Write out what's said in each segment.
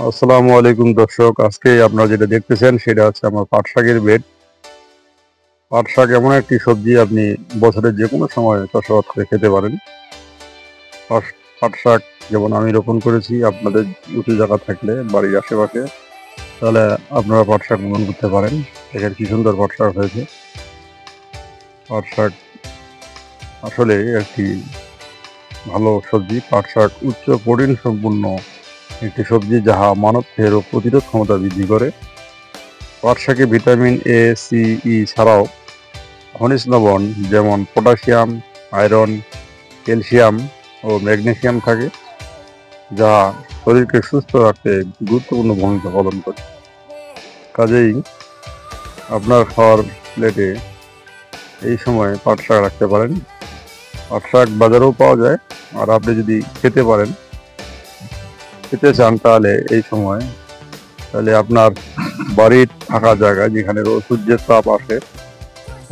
আসসালামু আলাইকুম দর্শক, আজকে আপনারা যেটা দেখতেছেন সেটা হচ্ছে আমার পাট শাকের বেড। পাট শাক এমন একটি সবজি, আপনি বছরের যে কোনো সময় চাষাবাদ করে খেতে পারেন। পাট পাট শাক যেমন আমি রোপণ করেছি, আপনাদের উঁচু জায়গা থাকলে বাড়ির আশেপাশে, তাহলে আপনারা পাট শাক রোপণ করতে পারেন। দেখেন কি সুন্দর পাট শাক হয়েছে। পাট শাক আসলে একটি ভালো সবজি। পাট শাক উচ্চ প্রোটিন সম্পন্ন একটি সবজি, যাহা মানবদেহে রোগ প্রতিরোধ ক্ষমতা বৃদ্ধি করে। পাট শাকে ভিটামিন এ, সি, ই ছাড়াও খনিজ লবণ যেমন পটাশিয়াম, আয়রন, ক্যালসিয়াম ও ম্যাগনেসিয়াম থাকে, যা শরীরকে সুস্থ রাখতে গুরুত্বপূর্ণ ভূমিকা পালন করে। কাজেই আপনার খাওয়ার প্লেটে এই সময় পাট শাক রাখতে পারেন। পাট শাক বাজারেও পাওয়া যায়, আর আপনি যদি খেতে চান তাহলে এই সময় আপনার বাড়ির ফাঁকা জায়গায়, যেখানে সূর্যের তাপ আসে,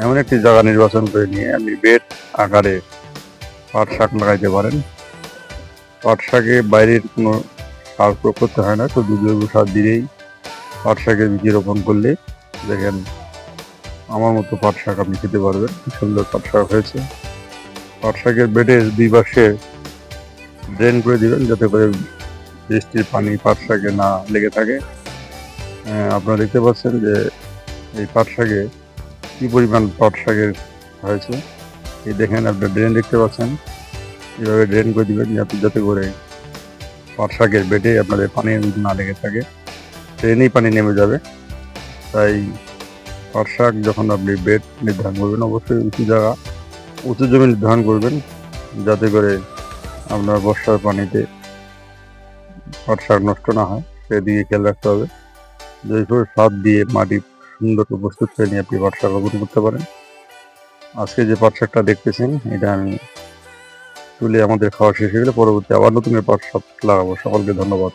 এমন একটি জায়গা নির্বাচন করে নিয়ে আপনি বেড আকারে পাট শাক লাগাইতে পারেন। পাট শাকে বাইরের কোনো সার প্রয়োগ করতে হয় না, শুধু জৈব সার দিলেই পাট শাকের বীজ রোপণ করলে দেখেন আমার মতো পাট শাক আপনি খেতে পারবেন। কি সুন্দর পাট শাক হয়েছে। পাট শাকের বেডের দুই পাশে ড্রেন করে দিবেন, যাতে করে বৃষ্টির পানি পাট শাকে না লেগে থাকে। আপনারা দেখতে পাচ্ছেন যে এই পাট শাকে কি পরিমাণ পাট শাকের হয়েছে। এই দেখেন, আপনার ড্রেন দেখতে পাচ্ছেন, এভাবে ড্রেন করে দিবেন যাতে করে পাট শাকের বেডে আপনাদের পানি না লেগে থাকে, ট্রেনেই পানি নেমে যাবে। তাই পাট শাক যখন আপনি বেড নির্ধারণ করবেন, অবশ্যই উঁচু জমি নির্ধারণ করবেন, যাতে করে আপনার বর্ষার পানিতে পাট শাক নষ্ট না হয়, সেদিকে খেয়াল রাখতে হবে। যেভাবে সার দিয়ে মাটি সুন্দর প্রস্তুত করে নিয়ে আপনি পাট শাক রোপণ করতে পারেন। আজকে যে পাট শাকটা দেখতেছেন, এটা আমি তুলে আমাদের খাওয়া শেষ হয়ে গেলে পরবর্তী আবার নতুন পাট শাক লাগাবো। সকলকে ধন্যবাদ।